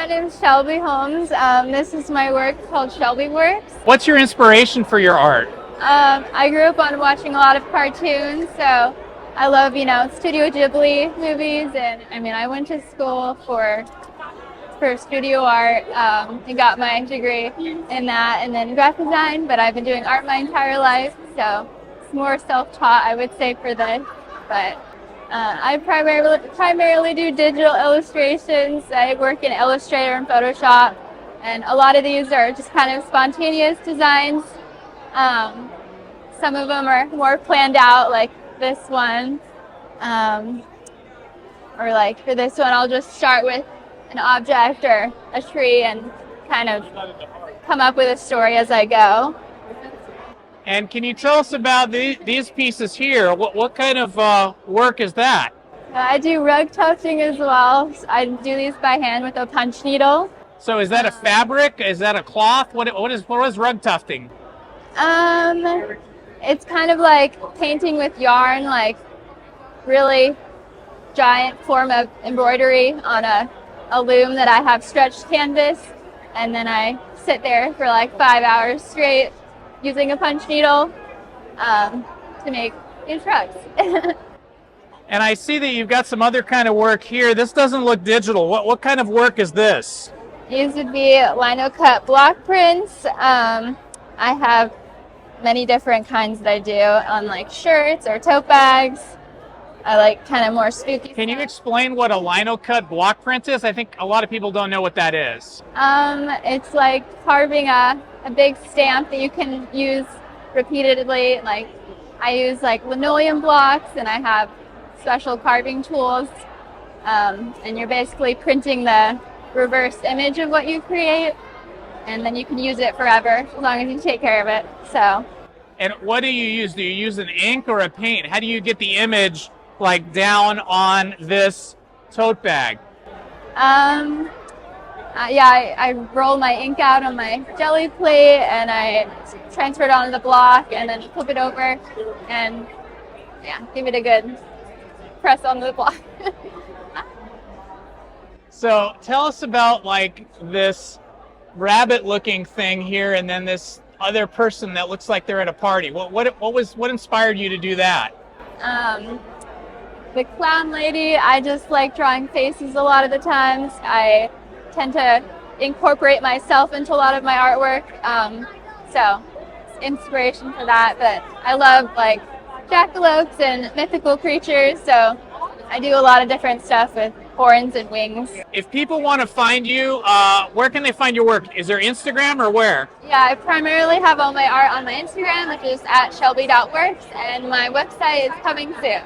my name is Shelby Holmes. This is my work called Shelby Works. What's your inspiration for your art? I grew up on watching a lot of cartoons, so I love, Studio Ghibli movies, and I went to school for studio art and got my degree in that, and then graphic design. But I've been doing art my entire life, so it's more self-taught, I would say, for this. But I primarily do digital illustrations. I work in Illustrator and Photoshop, and a lot of these are just kind of spontaneous designs. Some of them are more planned out, like this one. Or like for this one, I'll just start with an object or a tree and kind of come up with a story as I go. And can you tell us about these pieces here? What kind of work is that? I do rug tufting as well. I do these by hand with a punch needle. So is that a fabric? Is that a cloth? What is rug tufting? It's kind of like painting with yarn, like really giant form of embroidery on a loom that I have stretched canvas, and then I sit there for like 5 hours straight using a punch needle to make these rugs. And I see that you've got some other kind of work here. This doesn't look digital. What kind of work is this? These would be lino cut block prints. I have many different kinds that I do on like shirts or tote bags. I like kind of more spooky. Can you explain what a lino cut block print is? I think a lot of people don't know what that is. It's like carving a big stamp that you can use repeatedly. Like I use like linoleum blocks, and I have special carving tools. And you're basically printing the reverse image of what you create, and then you can use it forever as long as you take care of it. So. And what do you use? Do you use an ink or a paint? How do you get the image like down on this tote bag? I roll my ink out on my jelly plate, and I transfer it onto the block, and then flip it over, and give it a good press on the block. So tell us about like this rabbit-looking thing here, and then this other person that looks like they're at a party. What inspired you to do that? The clown lady, I just like drawing faces a lot of the times. I tend to incorporate myself into a lot of my artwork, so it's inspiration for that. But I love like jackalopes and mythical creatures, so I do a lot of different stuff with horns and wings. If people want to find you, where can they find your work? Is there Instagram or where? Yeah, I primarily have all my art on my Instagram, which is @shelby.works, and my website is coming soon.